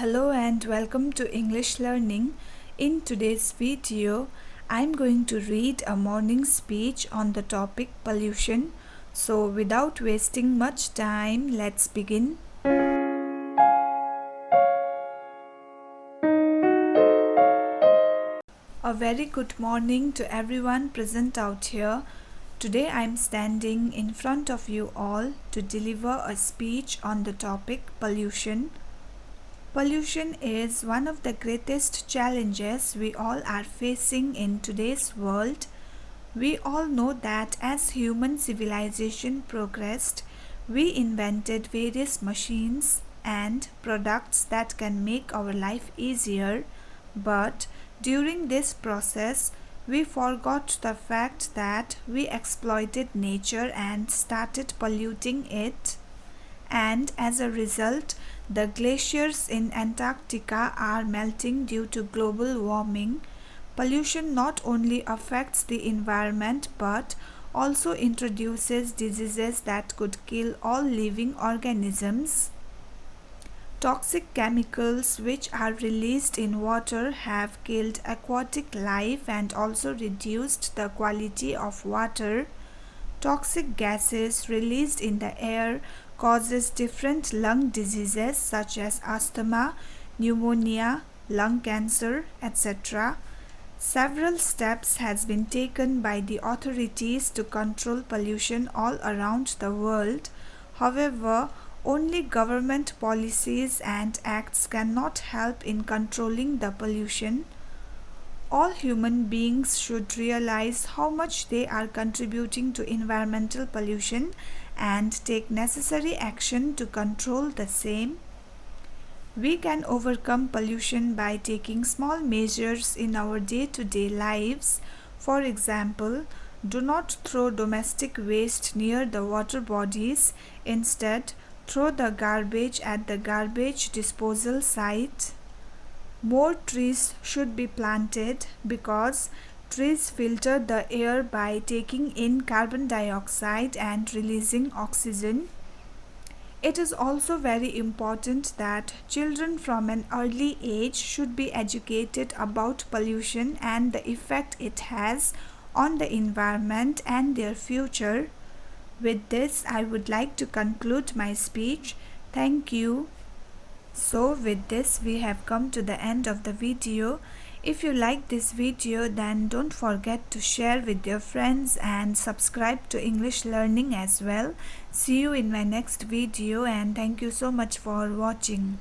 Hello and welcome to English Learning. In today's video, I'm going to read a morning speech on the topic pollution. So without wasting much time, let's begin. A very good morning to everyone present out here. Today I'm standing in front of you all to deliver a speech on the topic pollution. Pollution is one of the greatest challenges we all are facing in today's world. We all know that as human civilization progressed, we invented various machines and products that can make our life easier, but during this process, we forgot the fact that we exploited nature and started polluting it. And as a result, the glaciers in Antarctica are melting due to global warming. Pollution not only affects the environment but also introduces diseases that could kill all living organisms. Toxic chemicals which are released in water have killed aquatic life and also reduced the quality of water. Toxic gases released in the air causes different lung diseases such as asthma, pneumonia, lung cancer, etc. Several steps has been taken by the authorities to control pollution all around the world. However, only government policies and acts cannot help in controlling the pollution. All human beings should realize how much they are contributing to environmental pollution and take necessary action to control the same. We can overcome pollution by taking small measures in our day-to-day lives. For example, do not throw domestic waste near the water bodies. Instead, throw the garbage at the garbage disposal site. More trees should be planted because trees filter the air by taking in carbon dioxide and releasing oxygen. It is also very important that children from an early age should be educated about pollution and the effect it has on the environment and their future. With this, I would like to conclude my speech. Thank you. So with this we have come to the end of the video. If you like this video, then don't forget to share with your friends and subscribe to English Learning as well. See you in my next video and thank you so much for watching.